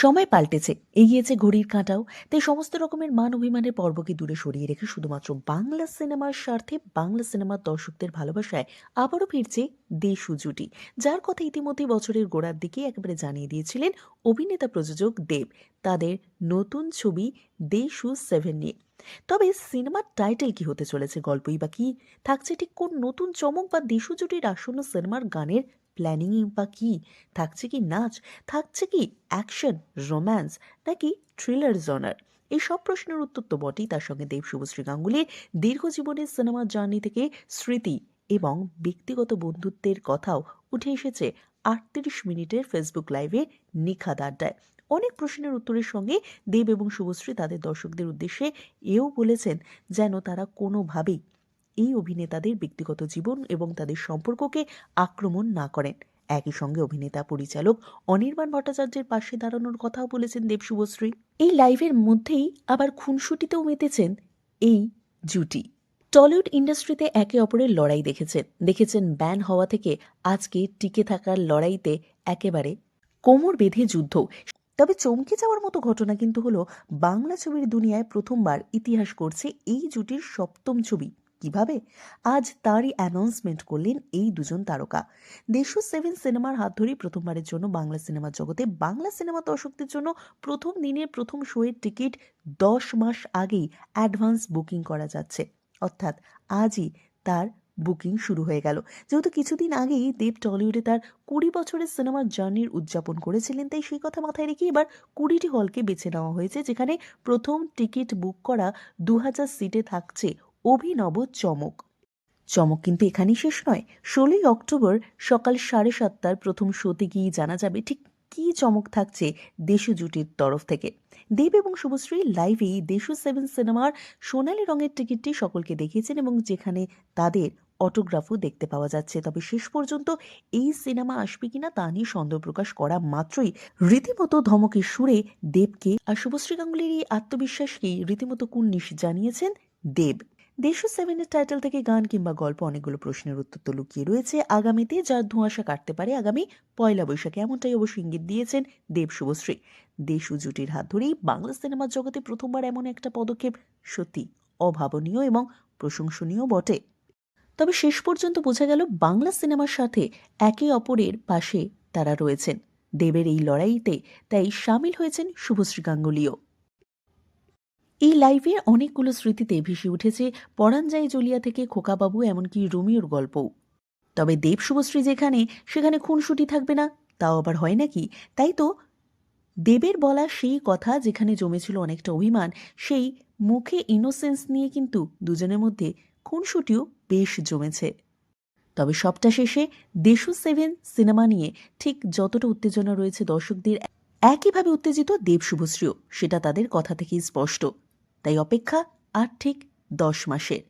সময় পাল্টেছে, এগিয়েছে ঘড়ির কাঁটাও। তাই সমস্ত রকমের মান অভিমানের পর্বকে দূরে সরিয়ে রেখে শুধুমাত্র বাংলা সিনেমার স্বার্থে বাংলা সিনেমার দর্শকদের ভালোবাসায় আবারও ফিরছে দেশু জুটি, যার কথা ইতিমধ্যেই বছরের গোড়ার দিকে একেবারে জানিয়ে দিয়েছিলেন অভিনেতা প্রযোজক দেব তাদের নতুন ছবি দেশু 7 নিয়ে। তবে সিনেমার টাইটেল কি হতে চলেছে, গল্পই বা কি থাকছে, ঠিক কোন নতুন চমক বা দেশু জুটির আসন্ন সিনেমার গানের প্ল্যানিং বা কি থাকছে, কি নাচ থাকছে, কি অ্যাকশন, রোম্যান্স নাকি থ্রিলার জনার, এই সব প্রশ্নের উত্তর তো বটেই। তার সঙ্গে দেব শুভশ্রী গাঙ্গুলির দীর্ঘ জীবনের সিনেমার জার্নি থেকে স্মৃতি এবং ব্যক্তিগত বন্ধুত্বের কথাও উঠে এসেছে 38 মিনিটের ফেসবুক লাইভে নিখাদ আড্ডায়। অনেক প্রশ্নের উত্তরের সঙ্গে দেব এবং শুভশ্রী তাদের দর্শকদের উদ্দেশ্যে এও বলেছেন যেন তারা কোনোভাবেই এই অভিনেতাদের ব্যক্তিগত জীবন এবং তাদের সম্পর্ককে আক্রমণ না করেন। একই সঙ্গে অভিনেতা পরিচালক অনির্বাণ ভট্টাচার্যের পাশে দাঁড়ানোর কথাও বলেছেন দেব শুভশ্রী। এই লাইভের মধ্যেই আবার খুনসুটিতেও মেতেছেন এই জুটি। টলিউড ইন্ডাস্ট্রিতে একে অপরের লড়াই দেখেছেন ব্যান হওয়া থেকে আজকে টিকে থাকার লড়াইতে একেবারে কোমর বেঁধে যুদ্ধ। তবে চমকে যাওয়ার মতো ঘটনা কিন্তু হলো, বাংলা ছবির দুনিয়ায় প্রথমবার ইতিহাস করছে এই জুটির সপ্তম ছবি। কিভাবে? আজ তারই অ্যানাউন্সমেন্ট করলেন এই দুজন তারকা। দেশু 7 সিনেমার হাত ধরেই প্রথমবারের জন্য বাংলা সিনেমার জগতে বাংলা সিনেমা দর্শকদের জন্য প্রথম দিনের প্রথম শোয়ের টিকিট 10 মাস আগেই অ্যাডভান্স বুকিং করা যাচ্ছে। অর্থাৎ আজই তার বুকিং শুরু হয়ে গেল। যেহেতু কিছুদিন আগেই দেব টলিউডে তার 20 বছরের সিনেমার জার্নির উদযাপন করেছিলেন, তাই সেই কথা মাথায় রেখে এবার 20টি হলকে বেছে নেওয়া হয়েছে, যেখানে প্রথম টিকিট বুক করা 2000 সিটে থাকছে অভিনব চমক। চমক কিন্তু এখানেই শেষ নয়। 16ই অক্টোবর সকাল 7:30টার প্রথম শোতে গিয়ে জানা যাবে ঠিক কী চমক থাকছে দেশু জুটির তরফ থেকে। দেব এবং শুভশ্রী লাইভেই দেশু 7 সিনেমার সোনালী রঙের টিকিটটি সকলকে দেখিয়েছেন এবং যেখানে তাদের অটোগ্রাফও দেখতে পাওয়া যাচ্ছে। তবে শেষ পর্যন্ত এই সিনেমা আসবে কিনা তা নিয়ে সন্দেহ প্রকাশ করা মাত্রই রীতিমতো ধমকের সুরে দেবকে আর শুভশ্রী গাঙ্গুলির এই আত্মবিশ্বাসকেই রীতিমতো কুর্নিশ জানিয়েছেন দেব। দেশু 7-এর টাইটেল থেকে গান কিংবা গল্প অনেকগুলো প্রশ্নের উত্তর তো লুকিয়ে রয়েছে আগামীতে, যার ধোঁয়াশা কাটতে পারে আগামী পয়লা বৈশাখে, এমনটাই অবশ্য ইঙ্গিত দিয়েছেন দেব শুভশ্রী। দেশু জুটির হাত ধরেই বাংলা সিনেমার জগতে প্রথমবার এমন একটা পদক্ষেপ সত্যি অভাবনীয় এবং প্রশংসনীয় বটে। তবে শেষ পর্যন্ত বোঝা গেল বাংলা সিনেমার সাথে একে অপরের পাশে তারা রয়েছেন। দেবের এই লড়াইতে তাই সামিল হয়েছেন শুভশ্রী গাঙ্গুলিও। এই লাইভে অনেকগুলো স্মৃতিতে ভেসে উঠেছে পরাণ যায় জ্বলিয়া থেকে খোকাবাবু, এমনকি রোমিওর গল্পও। তবে দেব শুভশ্রী যেখানে, সেখানে খুনসুটি থাকবে না, তাও আবার হয় নাকি? তাই তো দেবের বলা সেই কথা যেখানে জমেছিল অনেকটা অভিমান, সেই মুখে ইনোসেন্স নিয়ে কিন্তু দুজনের মধ্যে খুনসুটিও বেশ জমেছে। তবে সবটা শেষে দেশু 7 সিনেমা নিয়ে ঠিক যতটা উত্তেজনা রয়েছে দর্শকদের, একইভাবে উত্তেজিত দেব শুভশ্রীও, সেটা তাদের কথা থেকেই স্পষ্ট। তাই অপেক্ষা আর ঠিক 10 মাসের।